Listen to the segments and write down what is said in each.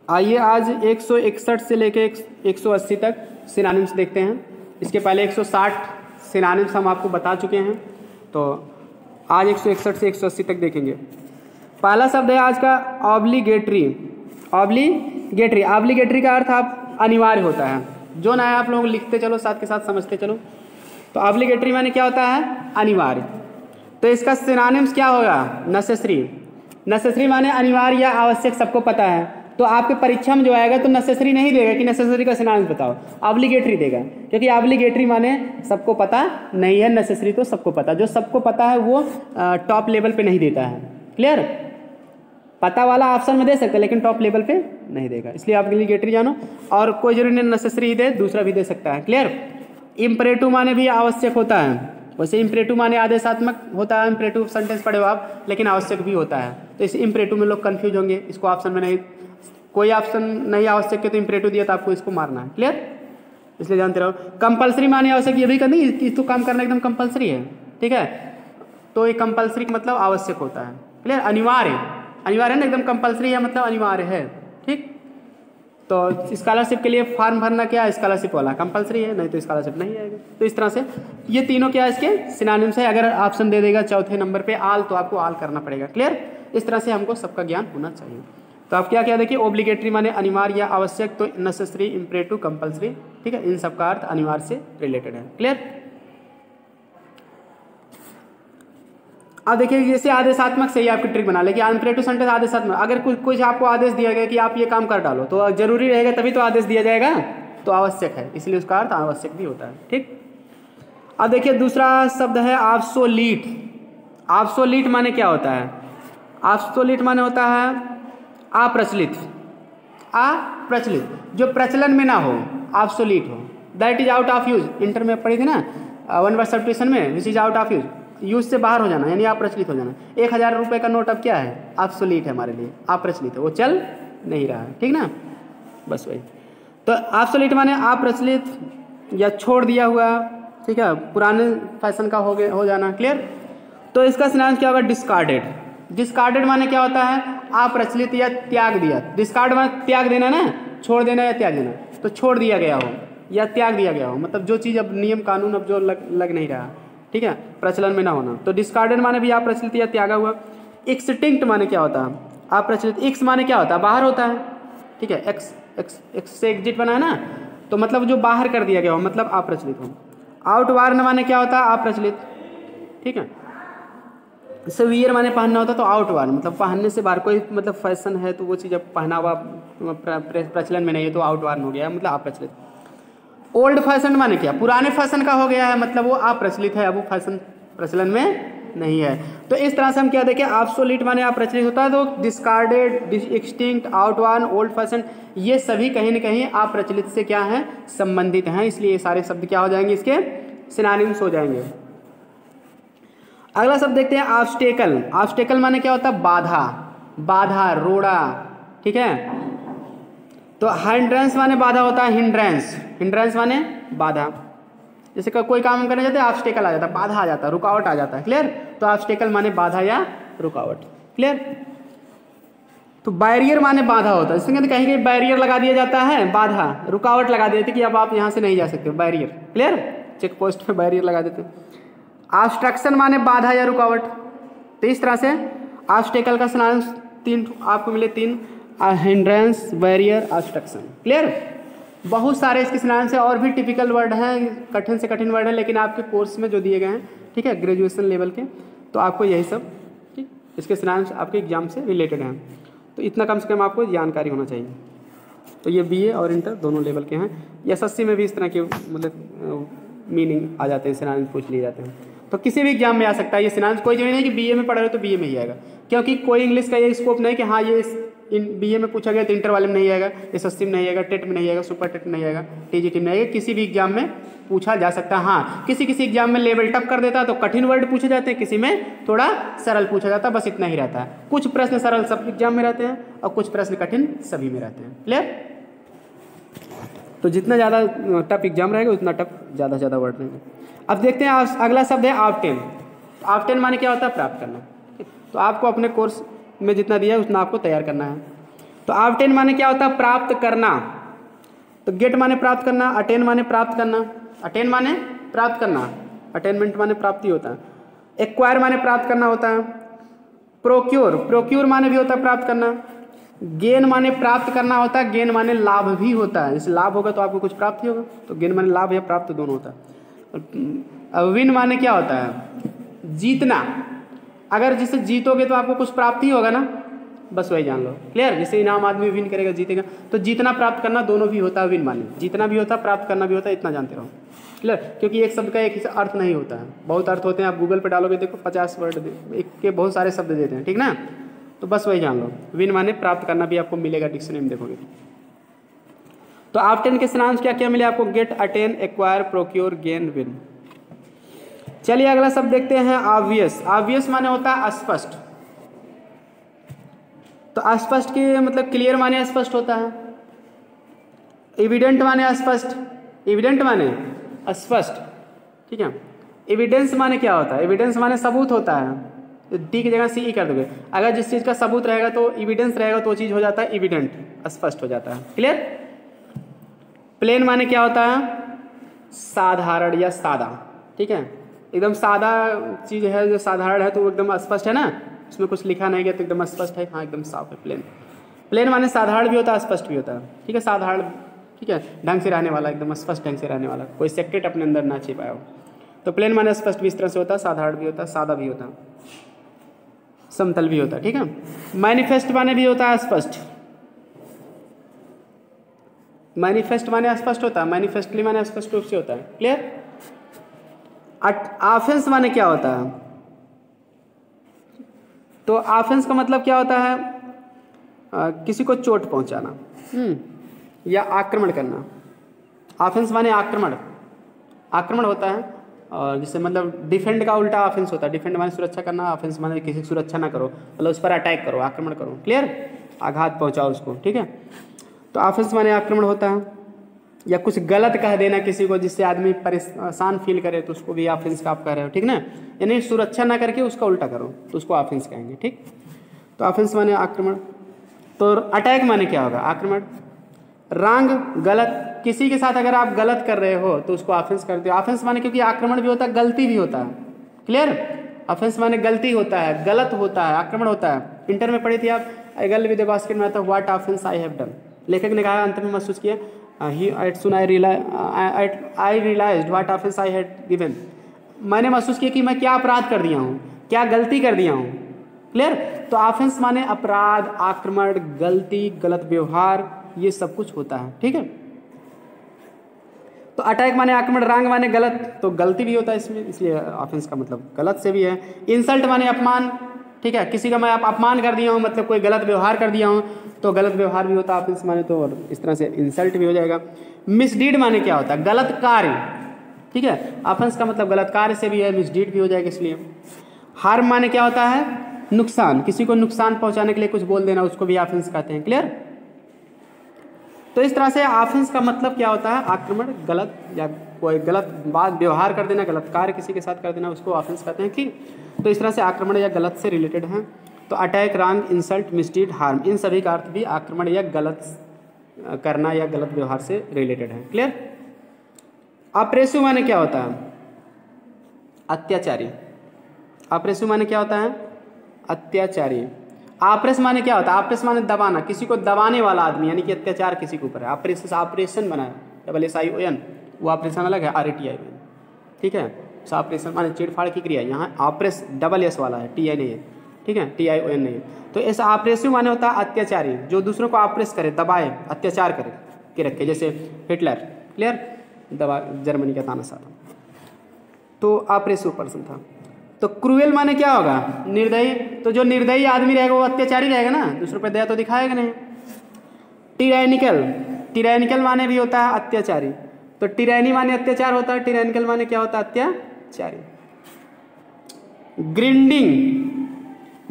आइए आज 161 से लेके 180 तक सिनोनिम्स देखते हैं। इसके पहले 160 सिनोनिम्स हम आपको बता चुके हैं, तो आज 161 से 180 तक देखेंगे। पहला शब्द है आज का ऑब्लिगेटरी। ऑब्लिगेटरी, ऑब्लिगेटरी का अर्थ आप अनिवार्य होता है। जो ना है आप लोग लिखते चलो, साथ के साथ समझते चलो। तो ऑब्लिगेटरी माने क्या होता है? अनिवार्य। तो इसका सिनोनिम्स क्या होगा? नेसेसरी। नेसेसरी माने अनिवार्य या आवश्यक, सबको पता है। तो आपके परीक्षा में जो आएगा तो नेसेसरी नहीं देगा कि नेसेसरी का सिनोनिम्स बताओ, ऑब्लिगेटरी देगा, क्योंकि ऑब्लिगेटरी माने सबको पता नहीं है, नेसेसरी तो सबको पता। जो सबको पता है वो टॉप लेवल पे नहीं देता है। क्लियर? पता वाला ऑप्शन में दे सकते हैं लेकिन टॉप लेवल पे नहीं देगा, इसलिए ऑब्लिगेटरी जानो। और कोई जरूरी नहीं नेसेसरी ही दे, दूसरा भी दे सकता है। क्लियर? इम्परेटिव माने भी आवश्यक होता है। वैसे इम्परेटिव माने आदेशात्मक होता है, इम्परेटिव सेंटेंस पढ़े हो आप, लेकिन आवश्यक भी होता है। तो इस इम्परेटिव में लोग कंफ्यूज होंगे, इसको ऑप्शन में नहीं, कोई ऑप्शन नहीं आवश्यक है तो इम्परेटिव दिया तो आपको इसको मारना है। क्लियर? इसलिए जानते रहो। कंपलसरी माने आवश्यक, ये भी करनी, इसको काम करना एकदम कंपलसरी है। ठीक है? तो ये कंपलसरी मतलब आवश्यक होता है। क्लियर? अनिवार्य, अनिवार्य है ना, एकदम कंपलसरी है मतलब अनिवार्य है। ठीक? तो स्कॉलरशिप के लिए फॉर्म भरना क्या है? स्कॉलरशिप वाला कंपलसरी है, नहीं तो स्कॉलरशिप नहीं आएगा। तो इस तरह से ये तीनों क्या है इसके सिनोनिम्स है। अगर ऑप्शन दे देगा चौथे नंबर पे आल, तो आपको आल करना पड़ेगा। क्लियर? इस तरह से हमको सबका ज्ञान होना चाहिए। तो आप क्या क्या देखिए, ओब्लिगेटरी माने अनिवार्य या आवश्यक, तो नेसेसरी, इम्परेटिव, कंपलसरी। ठीक है? इन सब का अर्थ अनिवार्य से रिलेटेड है। क्लियर? अब देखिए जैसे आदेशात्मक से ही आपकी ट्रिक बना लेकिन इम्परेटिव सेंटेंस आदेशात्मक, अगर कुछ आपको आदेश दिया गया कि आप ये काम कर डालो, तो जरूरी रहेगा तभी तो आदेश दिया जाएगा, तो आवश्यक है, इसलिए उसका अर्थ आवश्यक भी होता है। ठीक? अब देखिए दूसरा शब्द है ऑब्सोलीट। ऑब्सोलीट माने क्या होता है? ऑब्सोलीट माने होता है अप्रचलित। अप्रचलित, जो प्रचलन में ना हो, ऑब्सोलीट हो। That is out of use, inter में पढ़ी थी ना वन वर्ड सब्स्टिट्यूशन में, which is out of use, use से बाहर हो जाना, यानी अप्रचलित हो जाना। 1000 रुपये का नोट अब क्या है? ऑब्सोलीट है हमारे लिए, अप्रचलित है, वो चल नहीं रहा है। ठीक ना? बस वही। तो ऑब्सोलीट माने अप्रचलित या छोड़ दिया हुआ। ठीक है? पुराने फैशन का हो जाना। क्लियर? तो इसका सिनोनिम्स क्या होगा? डिस्कार्डेड। डिस्कार्डेड माने क्या होता है? अप्रचलित या त्याग दिया। डिस्कार्ड माने त्याग देना ना, छोड़ देना या त्याग देना। तो छोड़ दिया गया हो या त्याग दिया गया हो, मतलब जो चीज़ अब नियम कानून अब जो लग नहीं रहा। ठीक है? प्रचलन में ना होना। तो डिस्कार्डेड माने भी अप्रचलित या त्यागा हुआ। एक्सटिंक्ट माने क्या होता है? अप्रचलित। एक्स माने क्या होता है? बाहर होता है। ठीक है? एक्स से एग्जिट बना है ना, तो मतलब जो बाहर कर दिया गया हो, मतलब अप्रचलित हो। आउटवार्न माने क्या होता है? अप्रचलित। ठीक है? जैसे वियर माने पहनना होता है, तो आउटवार्न मतलब पहनने से बाहर, कोई मतलब फैशन है तो वो चीज़ अब पहनावा प्रचलन में नहीं है तो आउटवार्न हो गया, मतलब अप्रचलित। ओल्ड फैशन माने क्या? पुराने फैशन का हो गया है, मतलब वो अप्रचलित है, अब वो फैशन प्रचलन में नहीं है। तो इस तरह से हम क्या देखें, ऑब्सोलीट माने अप्रचलित होता है, तो डिस्कार्डेड, एक्सटिंक्ट, आउटवार्न, ओल्ड फैशन, ये सभी कहीं न कहीं अप्रचलित से क्या है? संबंधित हैं। इसलिए ये सारे शब्द क्या हो जाएंगे? इसके सिनोनिम्स हो जाएंगे। अगला शब्द देखते हैं ऑब्स्टेकल। ऑब्स्टेकल माने क्या होता है? बाधा, बाधा, रोड़ा। ठीक है? तो हिंड्रेंस माने बाधा होता है, हिंड्रेंस। हिंड्रेंस माने बाधा। जैसे कोई काम करने जाते हैं, ऑब्स्टेकल आ जाता है, बाधा आ जाता है, रुकावट आ जाता है। क्लियर? तो ऑब्स्टेकल माने बाधा या रुकावट। क्लियर? तो बैरियर माने बाधा होता है, इसमें कहीं कहीं बैरियर लगा दिया जाता है, बाधा, रुकावट लगा देते कि अब आप यहाँ से नहीं जा सकते, बैरियर। क्लियर? चेक पोस्ट पे बैरियर लगा देते हैं। ऑब्स्ट्रक्शन माने बाधा या रुकावट। तो इस तरह से ऑब्स्टेकल का सिनोनिम्स तीन आपको मिले, तीन, हिंड्रेंस, बैरियर, ऑब्स्ट्रक्शन। क्लियर? बहुत सारे इसके सिनोनिम्स हैं, और भी टिपिकल वर्ड हैं, कठिन से कठिन वर्ड है, लेकिन आपके कोर्स में जो दिए गए हैं, ठीक है, ग्रेजुएशन लेवल के, तो आपको यही सब, ठीक, इसके सिनोनिम्स आपके एग्जाम से रिलेटेड हैं। तो इतना कम से कम आपको जानकारी होना चाहिए। तो ये बीए और इंटर दोनों लेवल के हैं। एसएससी में भी इस तरह के मतलब मीनिंग आ जाते हैं, सिनोनिम्स पूछ लिए जाते हैं। तो किसी भी एग्जाम में आ सकता है ये सिनोनिम्स। कोई जरूरी नहीं कि बीए में पढ़ रहे हो तो बीए में ही आएगा, क्योंकि कोई इंग्लिश का ये स्कोप नहीं कि हाँ ये बीए में पूछा गया तो इंटर वाले में नहीं आएगा, एसएससी में नहीं आएगा, टेट में नहीं आएगा, सुपर टेट में नहीं आएगा, टीजीटी में नहीं आएगा। किसी भी एग्जाम में पूछा जा सकता है। हाँ, किसी किसी एग्जाम में लेवल टप कर देता है तो कठिन वर्ड पूछे जाते हैं, किसी में थोड़ा सरल पूछा जाता है, बस इतना ही रहता है। कुछ प्रश्न सरल सब एग्जाम में रहते हैं और कुछ प्रश्न कठिन सभी में रहते हैं। क्लियर? तो जितना ज़्यादा टफ एग्जाम रहेगा उतना टफ ज़्यादा वर्ड रहेंगे। अब देखते हैं अगला शब्द है ऑब्टेन। ऑब्टेन माने क्या होता है? प्राप्त करना। तो आपको अपने कोर्स में जितना दिया है उतना आपको तैयार करना है। तो ऑब्टेन माने क्या होता है? प्राप्त करना। तो गेट माने प्राप्त करना, अटेन माने प्राप्त करना, अटेन माने प्राप्त करना, अटेनमेंट माने प्राप्ति होता है। एक्वायर माने प्राप्त करना होता है। प्रोक्योर, प्रोक्योर माने भी होता है प्राप्त करना। गेन माने प्राप्त करना होता है, गेन माने लाभ भी होता है। जैसे लाभ होगा तो आपको कुछ प्राप्ति होगा, तो गेन माने लाभ या प्राप्त दोनों होता है। विन माने क्या होता है? जीतना। अगर जिससे जीतोगे तो आपको कुछ प्राप्ति होगा ना, बस वही जान लो। क्लियर? जैसे इनाम आदमी विन करेगा, जीतेगा, तो जीतना प्राप्त करना दोनों भी होता है विन माने। जीतना भी होता है, प्राप्त करना भी होता है, इतना जानते रहो। क्लियर? क्योंकि एक शब्द का एक ही अर्थ नहीं होता है, बहुत अर्थ होते हैं। आप गूगल पे डालोगे देखो 50 वर्ड एक के बहुत सारे शब्द देते हैं, ठीक ना? तो बस वही जान लो, विन माने प्राप्त करना भी आपको मिलेगा डिक्शनरी में देखोगे। तो ऑब्टेन के सिनोनिम्स क्या क्या मिले आपको? Get, attain, acquire, procure, gain, win. चलिए अगला शब्द देखते हैं, ऑब्वियस। ऑब्वियस माने होता है स्पष्ट। तो अस्पष्ट के मतलब क्लियर माने स्पष्ट होता है। एविडेंट माने स्पष्ट, एविडेंट माने स्पष्ट, ठीक है। एविडेंस माने क्या होता है? एविडेंस माने सबूत होता है। डी की जगह सी ई कर दोगे। अगर जिस चीज़ का सबूत रहेगा तो एविडेंस रहेगा तो वो चीज़ हो जाता है एविडेंट, स्पष्ट हो जाता है। क्लियर? प्लेन माने क्या होता है? साधारण या सादा, ठीक है। एकदम सादा चीज़ है, जो साधारण है तो वो एकदम स्पष्ट है ना, उसमें कुछ लिखा नहीं गया तो एकदम स्पष्ट है, हाँ एकदम साफ है। प्लेन, प्लेन माने साधारण भी होता है, स्पष्ट भी होता है, ठीक है। साधारण, ठीक है, ढंग से रहने वाला, एकदम स्पष्ट ढंग से रहने वाला, कोई सेक्रेट अपने अंदर ना छिपाया हो। तो प्लेन माने स्पष्ट भी इस तरह से होता है, साधारण भी होता है, सादा भी होता है, समतल भी होता है, ठीक है। मैनिफेस्ट माने भी होता है स्पष्ट, मैनिफेस्ट माने स्पष्ट होता है, मैनिफेस्टली माने स्पष्ट रूप से होता है। क्लियर? ऑफेंस माने क्या होता है? तो ऑफेंस का मतलब क्या होता है? किसी को चोट पहुंचाना या आक्रमण करना। ऑफेंस माने आक्रमण, आक्रमण होता है। और जिससे मतलब डिफेंड का उल्टा ऑफेंस होता है। डिफेंड माने सुरक्षा करना, ऑफेंस माने किसी की सुरक्षा ना करो, मतलब उस पर अटैक करो, आक्रमण करो। क्लियर? आघात पहुंचाओ उसको, ठीक है। तो ऑफेंस माने आक्रमण होता है, या कुछ गलत कह देना किसी को जिससे आदमी परेशान फील करे तो उसको भी ऑफेंस का आप कह रहे हो, ठीक ना। यानी सुरक्षा ना करके उसका उल्टा करो तो उसको ऑफेंस कहेंगे, ठीक। तो ऑफेंस माने आक्रमण। तो अटैक माने क्या होगा? आक्रमण। रॉन्ग, गलत, किसी के साथ अगर आप गलत कर रहे हो तो उसको ऑफेंस करते हो। ऑफेंस माने क्योंकि आक्रमण भी होता है, गलती भी होता है। क्लियर? ऑफेंस माने गलती होता है, गलत होता है, आक्रमण होता है। इंटर में पढ़ी थी आप, आई गर्ल विद ए बास्केट में आता है what offence I have done. लेखक ने कहा, अंत में महसूस किया, I realized what offense I had given। मैंने महसूस किया कि मैं क्या अपराध कर दिया हूँ, क्या गलती कर दिया हूँ। क्लियर? तो ऑफेंस माने अपराध, आक्रमण, गलती, गलत व्यवहार, ये सब कुछ होता है, ठीक है। तो अटैक माने आक्रमण, रॉन्ग माने गलत, तो गलती भी होता है इसमें, इसलिए ऑफेंस का मतलब गलत से भी है। इंसल्ट माने अपमान, ठीक है, किसी का मैं अपमान कर दिया हूँ, मतलब कोई गलत व्यवहार कर दिया हूँ तो गलत व्यवहार भी होता है ऑफेंस माने, तो और इस तरह से इंसल्ट भी हो जाएगा। मिसडीड माने क्या होता है? गलत कार्य, ठीक है। ऑफेंस का मतलब गलत कार्य से भी है, मिसडीड भी हो जाएगा इसलिए। हार्म माने क्या होता है? नुकसान, किसी को नुकसान पहुंचाने के लिए कुछ बोल देना, उसको भी ऑफेंस कहते हैं। क्लियर? तो इस तरह से ऑफेंस का मतलब क्या होता है? आक्रमण, गलत या कोई गलत बात व्यवहार कर देना, गलत कार्य किसी के साथ कर देना, उसको ऑफेंस कहते हैं। ठीक, तो इस तरह से आक्रमण या गलत से रिलेटेड हैं। तो अटैक, रॉन्ग, इंसल्ट, मिसडीड, हार्म, इन सभी का अर्थ भी आक्रमण या गलत करना या गलत व्यवहार से रिलेटेड है। क्लियर? अप्रेसिव माने क्या होता है? अत्याचारी। अप्रेसिव माने क्या होता है? अत्याचारी। आप्रेस माने क्या होता है? आप्रेस माने दबाना, किसी को दबाने वाला आदमी, यानी कि अत्याचार किसी के ऊपर है। आप्रेस, ऑपरेशन बनाया, SION, वो ऑपरेशन अलग है, RATION, ठीक है। ऑपरेशन माने चीड़फाड़ की क्रिया, यहाँ ऑपरेस SS वाला है, TI नहीं है, ठीक है, TION नहीं है। तो ऐसा ऑपरेसिव माने होता है अत्याचारी, जो दूसरों को ऑपरेस करे, दबाए, अत्याचार करे के रखे, जैसे हिटलर। क्लियर? दबा, जर्मनी का तानाशाह था, तो ऑपरेसिव पर्सन था। तो क्रूएल माने क्या होगा? निर्दयी। तो जो निर्दयी आदमी रहेगा वो अत्याचारी रहेगा ना, दूसरों पर दया तो दिखाएगा नहीं। टिरैनिकल, टिरैनिकल माने भी होता है अत्याचारी। तो टिरैनी माने अत्याचार होता है, टिरैनिकल माने क्या होता है? अत्याचारी। ग्रिंडिंग,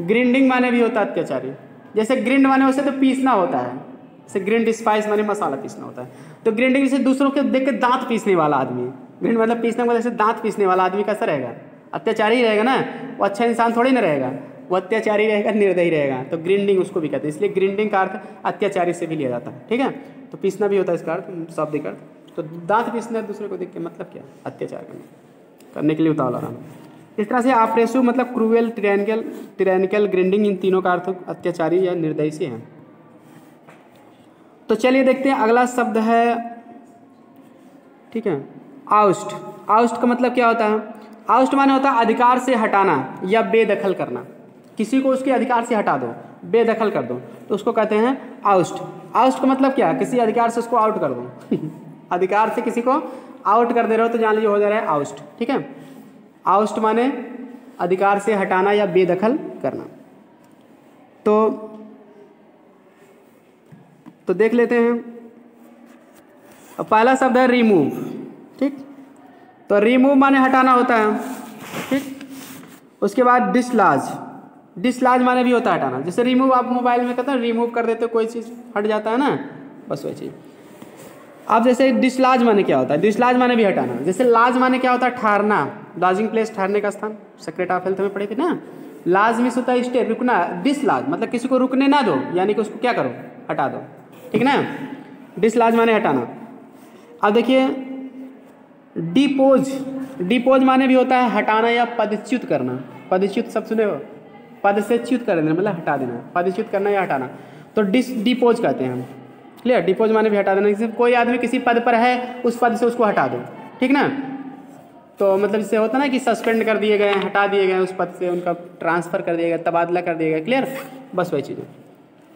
ग्रिंडिंग माने भी होता है अत्याचारी। जैसे ग्रिंड माने वैसे तो पीसना होता है, जैसे ग्रिंड स्पाइस माने मसाला पीसना होता है। तो ग्रिंडिंग जैसे दूसरों के देख के दांत पीसने वाला आदमी, ग्रिंड मतलब पीसने वाला, जैसे दांत पीसने वाला आदमी कैसा रहेगा? अत्याचारी रहेगा ना, वो अच्छा इंसान थोड़ी ना रहेगा। वो अत्याचारी रहेगा, निर्दयी रहेगा, तो ग्रिंडिंग उसको भी कहते हैं। इसलिए ग्रिंडिंग का अर्थ अत्याचारी से भी लिया जाता है, ठीक है। तो पीसना भी होता है इसका अर्थ, शाब्दिक अर्थ। तो दांत पीसना दूसरे को देख के मतलब क्या, अत्याचार करने के लिए उतावला रहना। इस तरह से ऑप्रेसिव मतलब क्रूएल, टिरैनिकल, ग्रिंडिंग, इन तीनों का अर्थ अत्याचारी या निर्दयी से है। तो चलिए देखते हैं अगला शब्द है, ठीक है, आउस्ट। आउस्ट का मतलब क्या होता है? आउस्ट माने होता है अधिकार से हटाना या बेदखल करना। किसी को उसके अधिकार से हटा दो, बेदखल कर दो, तो उसको कहते हैं आउस्ट। आउस्ट का मतलब क्या? किसी अधिकार से उसको आउट कर दो अधिकार से किसी को आउट कर दे रहे हो तो जान लीजिए हो जा रहा है आउस्ट, ठीक है। आउस्ट माने अधिकार से हटाना या बेदखल करना। तो देख लेते हैं। पहला शब्द है रिमूव, ठीक। तो रिमूव माने हटाना होता है, ठीक। उसके बाद डिसलॉज, डिसलॉज माने भी होता है हटाना। जैसे रिमूव आप मोबाइल में कहते हैं रिमूव कर देते हो, कोई चीज़ हट जाता है ना, बस वही चीज़। अब जैसे डिसलॉज माने क्या होता है? डिसलॉज माने भी हटाना। जैसे लॉज माने क्या होता है? ठहरना, लॉजिंग प्लेस, ठहरने का स्थान। सेक्रेट ऑफ हेल्थ में पढ़े थे ना। लॉज मीन्स होता है स्टे, रुकना। डिसलॉज मतलब किसी को रुकने ना दो, यानी कि उसको क्या करो, हटा दो, ठीक ना। डिसलॉज माने हटाना। अब देखिए डिपोज, डिपोज माने भी होता है हटाना या पदच्युत करना। पदच्युत सब सुने हो? पद से च्युत कर देना मतलब हटा देना, पदच्युत करना या हटाना, तो डिपोज कहते हैं हम। क्लियर? डिपोज माने भी हटा देना। जैसे कोई आदमी किसी पद पर है, उस पद से उसको हटा दो, ठीक ना। तो मतलब इससे होता है ना कि सस्पेंड कर दिए गए, हटा दिए गए उस पद से, उनका ट्रांसफ़र कर दिया गया, तबादला कर दिया गया। क्लियर? बस वही चीज़ है,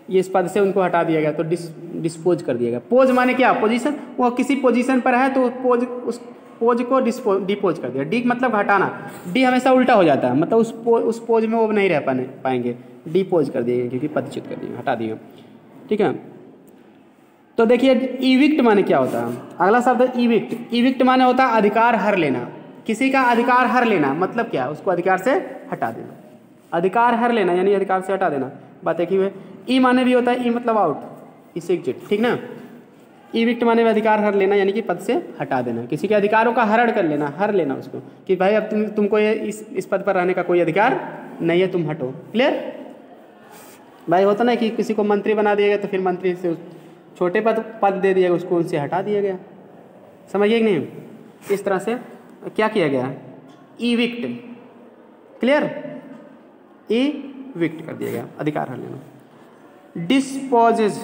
ये इस पद से उनको हटा दिया गया तो डिस्पोज कर दिया गया। पोज माने क्या? पोजीशन। वो किसी पोजीशन पर है तो पोज, उस पोज को डिपोज कर दिया। डी मतलब हटाना। डी हमेशा उल्टा हो जाता है, मतलब उस पोज में वो नहीं रह पाएंगे, डिपोज कर दिए क्योंकि पदच्युत कर दिए, हटा दिए, ठीक है। तो देखिए इविक्ट माने क्या होता है? अगला शब्द है इविक्ट। इविक्ट माने होता है अधिकार हर लेना। किसी का अधिकार हर लेना मतलब क्या? उसको अधिकार से हटा देना। अधिकार हर लेना यानी अधिकार से हटा देना, बात एक ही है। ई माने भी होता है, ई मतलब आउट, इसे एग्जिट, ठीक ना। इविक्ट माने भी अधिकार हर लेना यानी कि पद से हटा देना, किसी के अधिकारों का हरण कर लेना, हर लेना उसको, कि भाई अब तुमको ये इस पद पर रहने का कोई अधिकार नहीं है, तुम हटो। क्लियर? भाई होता ना कि किसी को मंत्री बना दिया गया तो फिर मंत्री से छोटे पद दे दिया गया, उसको उनसे हटा दिया गया। समझिए कि नहीं? इस तरह से क्या किया गया? इविक्ट। क्लियर? इविक्ट कर दिया गया, अधिकार हर लेना। डिस्पोजेज,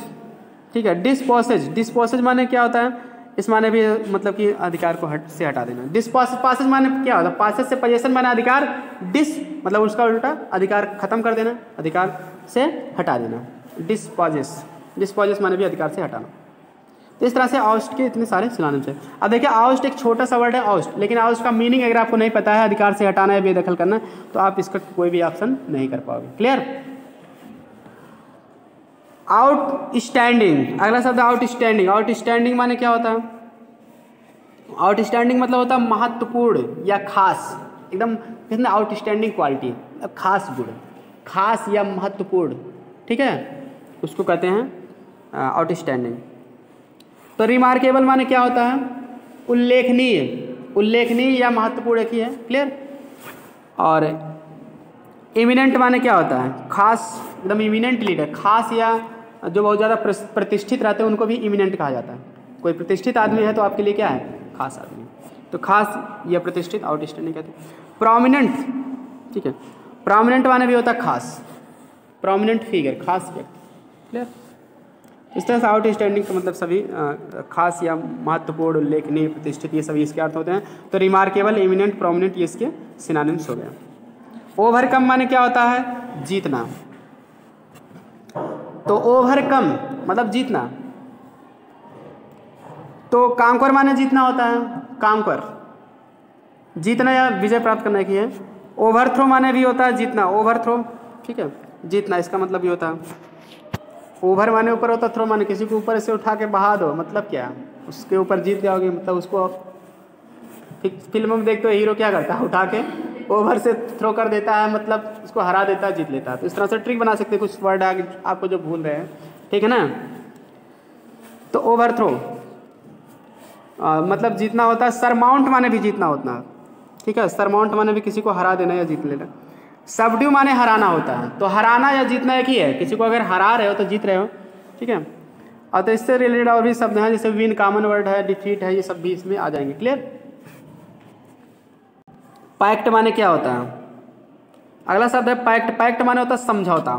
ठीक है। डिस्पोसेज, डिस्पोसेज माने क्या होता है? इस माने भी मतलब कि अधिकार को से हटा देना। डिस्पोसेज माने क्या होता है? पासेज से पोजेशन माने अधिकार, डिस मतलब उसका उल्टा, अधिकार खत्म कर देना, अधिकार से हटा देना। डिस्पोजेस, डिस्पोजेस माने भी अधिकार से हटाना। तो इस तरह से आउस्ट के इतने सारे सिनोनिम्स हैं। अब देखिए आउस्ट एक छोटा सा वर्ड है आउस्ट, लेकिन आउस्ट का मीनिंग अगर आपको नहीं पता है, अधिकार से हटाना है, बेदखल करना, तो आप इसका कोई भी ऑप्शन नहीं कर पाओगे। क्लियर? आउटस्टैंडिंग, अगला शब्द आउटस्टैंडिंग। आउटस्टैंडिंग माने क्या होता है? आउटस्टैंडिंग मतलब होता है महत्वपूर्ण या खास, एकदम कितने आउटस्टैंडिंग क्वालिटी, खास गुण, खास या महत्वपूर्ण, ठीक है, उसको कहते हैं आउटस्टैंडिंग। तो रिमार्केबल माने क्या होता है? उल्लेखनीय, उल्लेखनीय या महत्वपूर्ण एक ही है। क्लियर? और इमिनेंट माने क्या होता है? खास, एकदम इमिनेंट लीडर, खास या जो बहुत ज़्यादा प्रतिष्ठित रहते हैं उनको भी इमिनेंट कहा जाता है। कोई प्रतिष्ठित आदमी है तो आपके लिए क्या है? खास आदमी। तो खास या प्रतिष्ठित आउटस्टैंडिंग कहते हैं। प्रोमिनेंट, ठीक है, प्रोमिनेंट माने भी होता है खास, प्रोमिनेंट फिगर, खास व्यक्ति। क्लियर? इस तरह से आउटस्टैंडिंग का मतलब सभी खास या महत्वपूर्ण, उल्लेखनीय, प्रतिष्ठित, ये सभी इसके अर्थ होते हैं। तो रिमार्केबल, इमिनेंट, प्रोमिनेंट ये इसके सिनोनिम्स हो गए। ओवरकम माने क्या होता है? जीतना। तो ओवरकम मतलब जीतना। तो कांकर माने जीतना होता है, कांकर, जीतना या विजय प्राप्त करने की है। ओवरथ्रो माने भी होता है जीतना, ओवरथ्रो, ठीक है, जीतना, इसका मतलब भी होता है। ओवर माने ऊपर होता, थ्रो माने किसी को ऊपर से उठा के बहा दो, मतलब क्या? उसके ऊपर जीत जाओगे, मतलब उसको फिल्म में देखते हो हीरो क्या करता है? उठा के ओवर से थ्रो कर देता है, मतलब उसको हरा देता है, जीत लेता है। तो इस तरह से ट्रिक बना सकते हैं, कुछ वर्ड आपको जो भूल रहे हैं, ठीक है ना। तो ओवर थ्रो मतलब जीतना होता है। सरमाउंट माने भी जीतना होता है, ठीक है, सरमाउंट माने भी किसी को हरा देना या जीत लेना। सबड्यू माने हराना होता है, तो हराना या जीतना एक ही है। किसी को अगर हरा रहे हो तो जीत रहे हो, ठीक है। और तो इससे रिलेटेड और भी शब्द हैं, जैसे विन कॉमन वर्ड है, डिफीट है, ये सब भी इसमें आ जाएंगे। क्लियर। पैक्ट माने क्या होता है? अगला शब्द है पैक्ट। पैक्ट माने होता है समझौता।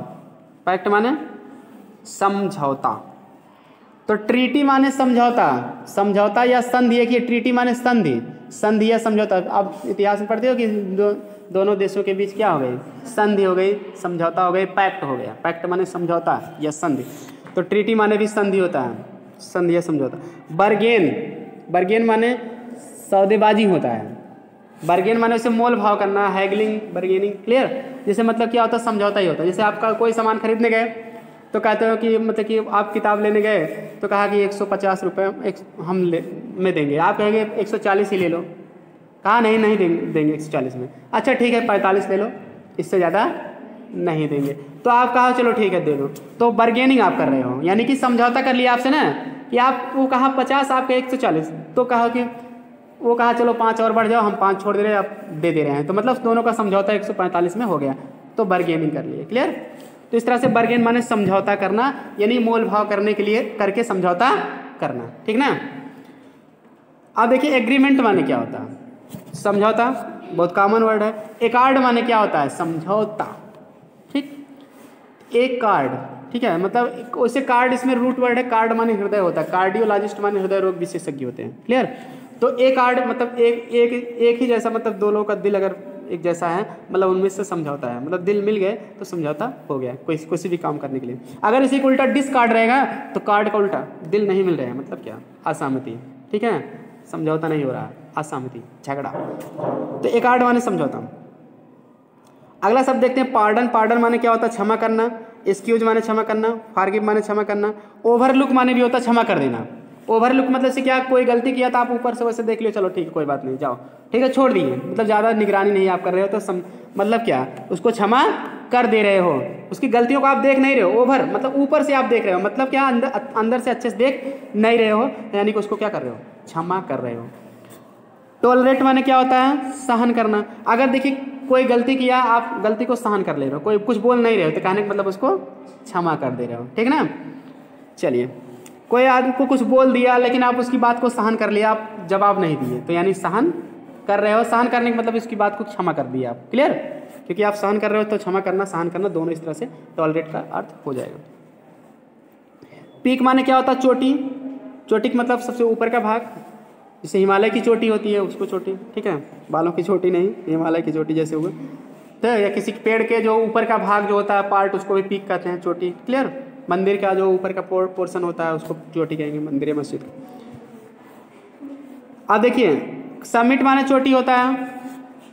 पैक्ट माने समझौता। तो ट्रीटी माने समझौता, समझौता या संधि एक ही। ट्रीटी माने संधि, संधि या समझौता। अब इतिहास में पढ़ते हो कि दोनों देशों के बीच क्या हो गई? संधि हो गई, समझौता हो गई, पैक्ट हो गया। पैक्ट माने समझौता या संधि। तो ट्रीटी माने भी संधि होता है, संधि या समझौता। बर्गेन, बर्गेन माने सौदेबाजी होता है। बर्गेन माने उसे मोल भाव करना, हैगलिंग, बर्गेनिंग। क्लियर। जैसे मतलब क्या होता है? समझौता ही होता है। जैसे आपका कोई सामान खरीदने गए तो कहते हो कि मतलब कि आप किताब लेने गए तो कहा कि 150 रुपये हम में देंगे, आप कहेंगे 140 ही ले लो। कहा नहीं देंगे 140 में। अच्छा ठीक है 45 ले लो, इससे ज़्यादा नहीं देंगे। तो आप कहा चलो ठीक है दे दो। तो बर्गेनिंग आप कर रहे हो, यानी कि समझौता कर लिया आपसे ना कि आप, वो कहा 50, आपके 140, तो कहा कि वो कहा चलो 5 और बढ़ जाओ, हम 5 छोड़ दे रहे हैं, आप दे दे रहे हैं। तो मतलब दोनों का समझौता 145 में हो गया, तो बर्गेनिंग कर लिए। क्लियर। तो इस तरह से बर्गेन माने समझौता करना, यानी मोल भाव करने के लिए करके समझौता करना, ठीक ना। अब देखिए एग्रीमेंट माने क्या होता है? समझौता, बहुत कॉमन वर्ड है। एकार्ड माने क्या होता है? समझौता, ठीक। एक कार्ड, ठीक है, मतलब वैसे कार्ड इसमें रूट वर्ड है। कार्ड माने हृदय होता है। कार्डियोलॉजिस्ट माने हृदय रोग विशेषज्ञ होते हैं। क्लियर। तो एक कार्ड मतलब एक ही जैसा, मतलब दो लोगों का दिल अगर एक जैसा है, मतलब उनमें से समझौता है, मतलब दिल मिल गए तो समझौता हो गया कोई किसी भी काम करने के लिए। अगर इसी को उल्टा डिसकार्ड रहेगा तो कार्ड का उल्टा दिल नहीं मिल रहा है, मतलब क्या? असहमति, ठीक है, समझौता नहीं हो रहा, असहमति, झगड़ा। तो एक कार्ड माने समझौता। अगला शब्द देखते हैं पार्डन। पार्डन माने क्या होता है? क्षमा करना। एक्सक्यूज माने क्षमा करना। फॉरगिव माने क्षमा करना। ओवरलुक माने भी होता है क्षमा कर देना। ओवरलुक मतलब से क्या? कोई गलती किया तो आप ऊपर से वैसे देख लियो, चलो ठीक है कोई बात नहीं, जाओ, ठीक है, छोड़ दिए, मतलब ज़्यादा निगरानी नहीं आप कर रहे हो, तो मतलब क्या? उसको क्षमा कर दे रहे हो, उसकी गलतियों को आप देख नहीं रहे हो। ओवर मतलब ऊपर से आप देख रहे हो, मतलब क्या? अंदर से अच्छे से देख नहीं रहे हो, यानी कि उसको क्या कर रहे हो? क्षमा कर रहे हो। टॉलरेट माने क्या होता है? सहन करना। अगर देखिए कोई गलती किया, आप गलती को सहन कर ले रहे हो, कोई कुछ बोल नहीं रहे हो, तो कहने का मतलब उसको क्षमा कर दे रहे हो, ठीक ना। चलिए, कोई आदमी को कुछ बोल दिया लेकिन आप उसकी बात को सहन कर लिया, आप जवाब नहीं दिए, तो यानी सहन कर रहे हो। सहन करने का मतलब इसकी बात को क्षमा कर दिया आप। क्लियर। क्योंकि आप सहन कर रहे हो तो क्षमा करना, सहन करना, दोनों इस तरह से टॉलरेट का अर्थ हो जाएगा। पीक माने क्या होता है? चोटी। चोटी का मतलब सबसे ऊपर का भाग, जैसे हिमालय की चोटी होती है उसको चोटी, ठीक है, बालों की चोटी नहीं, हिमालय की चोटी जैसे हुआ, तो या किसी पेड़ के जो ऊपर का भाग जो होता है पार्ट, उसको भी पीक कहते हैं, चोटी। क्लियर। मंदिर का जो ऊपर का पोर्शन होता है उसको चोटी कहेंगे, मंदिर या मस्जिद का। अब देखिए समिट माने चोटी होता है,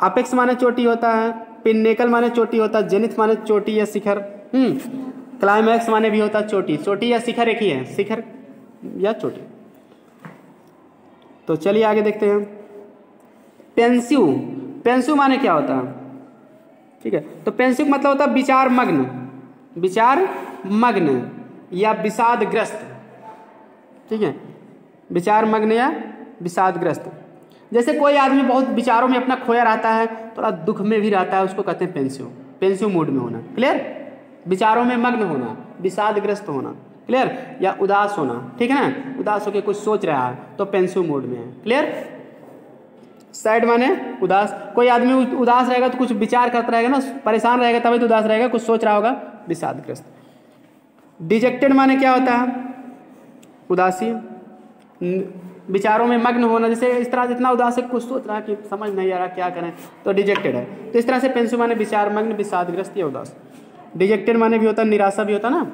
अपेक्स माने चोटी होता है, पिन्नेकल माने चोटी होता है, जेनिथ माने चोटी या शिखर, क्लाइमैक्स माने भी होता है चोटी। चोटी या शिखर एक ही है, शिखर या चोटी। तो चलिए आगे देखते हैं। पेंसिव। पेंसिव माने क्या होता है? ठीक है, तो पेंसिव मतलब होता है विचार मग्न, विचार मग्न या विषादग्रस्त, ठीक है, विचार मग्न या विषादग्रस्त। जैसे कोई आदमी बहुत विचारों में अपना खोया रहता है, थोड़ा दुख में भी रहता है, उसको कहते हैं पेंसिव। पेंसिव मूड में होना। क्लियर। विचारों में मग्न होना, विषादग्रस्त होना, क्लियर, या उदास होना, ठीक है ना, उदास होकर कुछ सोच रहा है तो पेंसिव मूड में है। क्लियर। सैड माने उदास। कोई आदमी उदास रहेगा तो कुछ विचार करता रहेगा ना, परेशान रहेगा तभी तो उदास रहेगा, कुछ सोच रहा होगा, विषादग्रस्त। डिजेक्टेड माने क्या होता है? उदासी, विचारों में मग्न होना, जैसे इस तरह जितना उदास है, कुछ सोच रहा है कि समझ नहीं आ रहा क्या करें, तो डिजेक्टेड है। तो इस तरह से पेंसिव माने विचार मग्न, विषादग्रस्त या उदास। डिजेक्टेड माने भी होता है निराशा भी होता ना,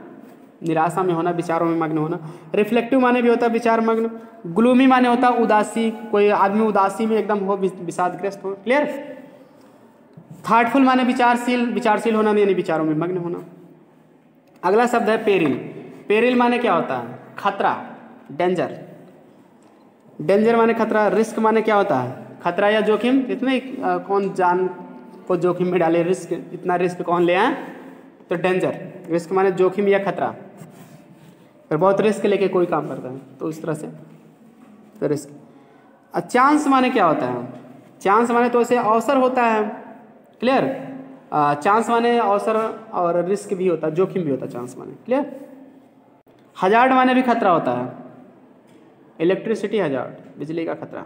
निराशा में होना, विचारों में मग्न होना। रिफ्लेक्टिव माने भी होता है विचार मग्न। ग्लूमी माने होता है उदासी, कोई आदमी उदासी में एकदम हो, विषादग्रस्त हो। क्लियर। थॉटफुल माने विचारशील, विचारशील होना यानी विचारों में मग्न होना। अगला शब्द है पेरिल। पेरिल माने क्या होता है? खतरा, डेंजर। डेंजर माने खतरा। रिस्क माने क्या होता है? खतरा या जोखिम। इतने कौन जान को जोखिम में डाले, रिस्क, इतना रिस्क कौन ले आए, तो डेंजर। रिस्क माने जोखिम या खतरा, फिर बहुत रिस्क लेके कोई काम करता है तो इस तरह से तो रिस्क। चांस माने क्या होता है? चांस माने तो ऐसे अवसर होता है। क्लियर। चांस माने अवसर और रिस्क भी होता है, जोखिम भी होता है चांस माने। क्लियर। हजार्ड माने भी खतरा होता है, इलेक्ट्रिसिटी हजार्ड, बिजली का खतरा।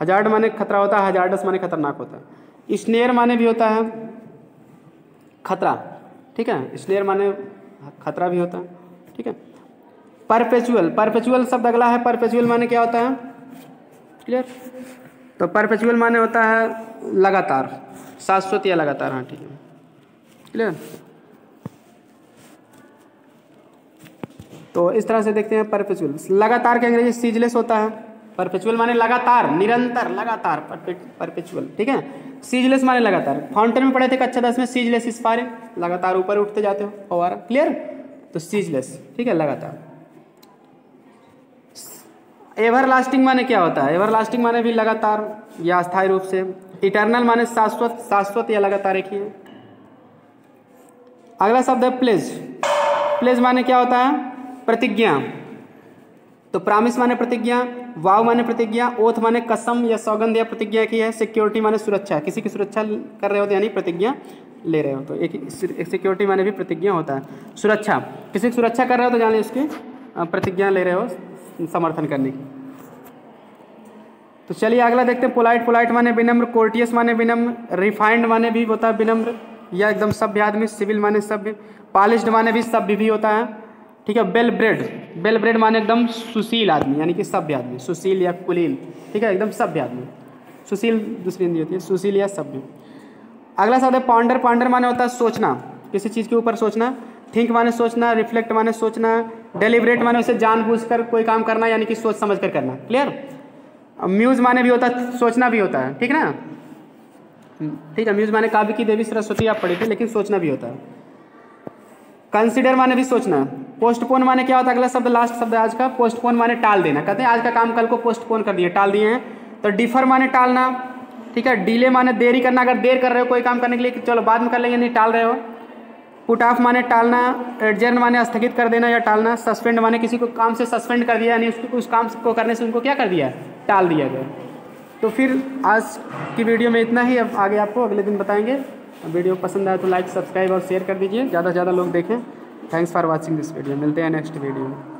हजार्ड माने खतरा होता है, हजार्डस माने खतरनाक होता है। स्नेयर माने भी होता है खतरा, ठीक है, स्नेयर माने खतरा भी होता है, ठीक है। परपेचुअल, परपेचुअल शब्द अगला है। परपेचुअल माने क्या होता है? क्लियर। तो परपेचुअल माने होता है लगातार, शाश्वत या लगातार। हाँ ठीक है, क्लियर। तो इस तरह से देखते हैं परपेचुअल। लगातार के अंग्रेजी सीजलेस होता है। परपेचुअल माने लगातार, निरंतर, लगातार, परपेचुअल, ठीक है। सीजलेस माने लगातार। फाउंटेन में पढ़े थे कक्षा 10 में, सीजलेस इज फायरिंग, लगातार ऊपर उठते जाते हो फव्वारा। क्लियर। तो सीजलेस, ठीक है, लगातार। एवरलास्टिंग माने क्या होता है? एवरलास्टिंग माने भी लगातार या अस्थायी रूप से। इटर्नल माने शाश्वत, शाश्वत या लगातार एक ही है। अगला शब्द है प्लेज। प्लेज माने क्या होता है? प्रतिज्ञा। तो प्रामिस माने प्रतिज्ञा, वाव माने प्रतिज्ञा, ओथ माने कसम या सौगंध या प्रतिज्ञा की है। सिक्योरिटी माने सुरक्षा, किसी की सुरक्षा कर रहे हो तो यानी प्रतिज्ञा ले रहे हो, तो एक सिक्योरिटी माने भी प्रतिज्ञा होता है। सुरक्षा, किसी की सुरक्षा कर रहे हो तो जाने उसकी प्रतिज्ञा ले रहे हो समर्थन करने की। तो चलिए अगला देखते हैं पोलाइट। पोलाइट माने विनम्र, कोर्टियस माने विनम्र, रिफाइंड माने भी होता है विनम्र या एकदम सभ्य आदमी, सिविल माने सभ्य, पॉलिश्ड माने भी सभ्य भी होता है, ठीक है। वेल ब्रेड, वेल ब्रेड माने एकदम सुशील आदमी यानी कि सभ्य आदमी, सुशील या कुलीन, ठीक है, एकदम सभ्य आदमी। सुशील दूसरी हिंदी होती है, सुशील या सभ्य। अगला शब्द है पॉन्डर। पॉन्डर माने होता है सोचना, किसी चीज़ के ऊपर सोचना। थिंक माने सोचना, रिफ्लेक्ट माने सोचना, डेलिब्रेट माने उसे जानबूझकर कोई काम करना यानी कि सोच समझ कर करना। क्लियर। म्यूज माने भी होता है सोचना भी होता है, ठीक है ना, ठीक है। म्यूज माने काव्य की देवी सरस्वती आप पढ़े थे, लेकिन सोचना भी होता है। कंसिडर माने भी सोचना। पोस्टपोन माने क्या होता है? अगला शब्द लास्ट शब्द है आज का। पोस्टपोन माने टाल देना, कहते हैं आज का काम कल को पोस्टपोन कर दिए, टाल दिए हैं। तो डिफर माने टालना, ठीक है। डिले माने देरी करना, अगर देर कर रहे हो कोई काम करने के लिए, चलो बाद में कर लेंगे, नहीं टाल रहे हो। पुट ऑफ माने टालना, एडजर्न माने स्थगित कर देना या टालना। सस्पेंड माने किसी को काम से सस्पेंड कर दिया, यानी उसको उस काम को करने से उनको क्या कर दिया, टाल दिया गया। तो फिर आज की वीडियो में इतना ही, अब आगे आपको अगले दिन बताएंगे। वीडियो पसंद आए तो लाइक, सब्सक्राइब और शेयर कर दीजिए, ज़्यादा से ज़्यादा लोग देखें। Thanks for watching this video. मिलते हैं नेक्स्ट वीडियो में।